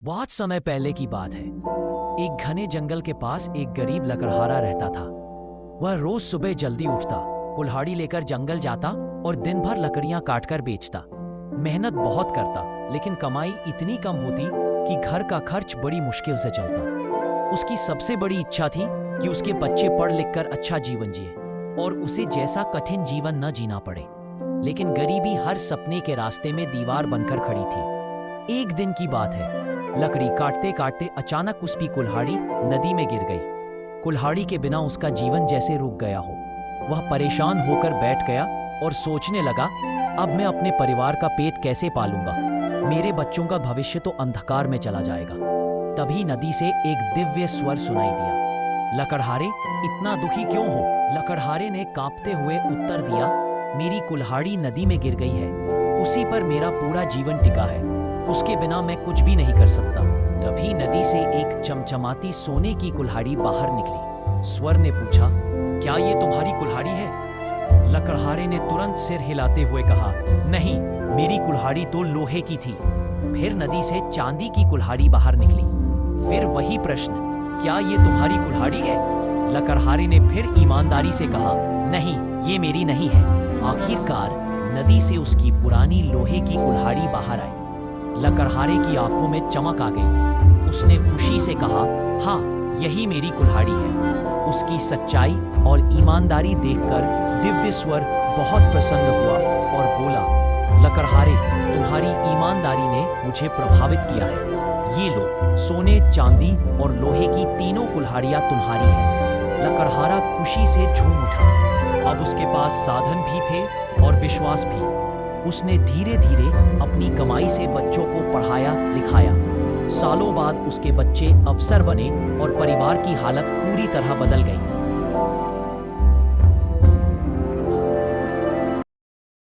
बहुत समय पहले की बात है। एक घने जंगल के पास एक गरीब लकड़हारा रहता था। वह रोज सुबह जल्दी उठता, कुल्हाड़ी लेकर जंगल जाता और दिन भर लकड़ियां काटकर बेचता। मेहनत बहुत करता, लेकिन कमाई इतनी कम होती कि घर का खर्च बड़ी मुश्किल से चलता। उसकी सबसे बड़ी इच्छा थी कि उसके बच्चे पढ़ लिख कर अच्छा जीवन जिए और उसे जैसा कठिन जीवन न जीना पड़े। लेकिन गरीबी हर सपने के रास्ते में दीवार बनकर खड़ी थी। एक दिन की बात है, लकड़ी काटते काटते अचानक उसकी कुल्हाड़ी नदी में गिर गई। कुल्हाड़ी के बिना उसका जीवन जैसे रुक गया हो। वह परेशान होकर बैठ गया और सोचने लगा, अब मैं अपने परिवार का पेट कैसे पालूंगा? मेरे बच्चों का भविष्य तो अंधकार में चला जाएगा। तभी नदी से एक दिव्य स्वर सुनाई दिया, लकड़हारे, इतना दुखी क्यों हो? लकड़हारे ने कांपते हुए उत्तर दिया, मेरी कुल्हाड़ी नदी में गिर गई है, उसी पर मेरा पूरा जीवन टिका है, उसके बिना मैं कुछ भी नहीं कर सकता। तभी नदी से एक चमचमाती सोने की कुल्हाड़ी बाहर निकली। स्वर ने पूछा, क्या ये तुम्हारी कुल्हाड़ी है? लकड़हारे ने तुरंत सिर हिलाते हुए कहा, नहीं, मेरी कुल्हाड़ी तो लोहे की थी। फिर नदी से चांदी की कुल्हाड़ी बाहर निकली। फिर वही प्रश्न, क्या ये तुम्हारी कुल्हाड़ी है? लकड़हारे ने फिर ईमानदारी से कहा, नहीं, ये मेरी नहीं है। आखिरकार नदी से उसकी पुरानी लोहे की कुल्हाड़ी बाहर आई। लकड़हारे की आंखों में चमक आ गई। उसने खुशी से कहा, हाँ, यही मेरी कुल्हाड़ी है। उसकी सच्चाई और ईमानदारी देखकर दिव्य स्वर बहुत प्रसन्न हुआ और बोला, लकड़हारे, तुम्हारी ईमानदारी ने मुझे प्रभावित किया है। ये लो, सोने, चांदी और लोहे की तीनों कुल्हाड़ियां तुम्हारी हैं। लकड़हारा खुशी से झूम उठा। अब उसके पास साधन भी थे और विश्वास भी। उसने धीरे धीरे अपनी कमाई से बच्चों को पढ़ाया लिखाया। सालों बाद उसके बच्चे अफसर बने और परिवार की हालत पूरी तरह बदल गई।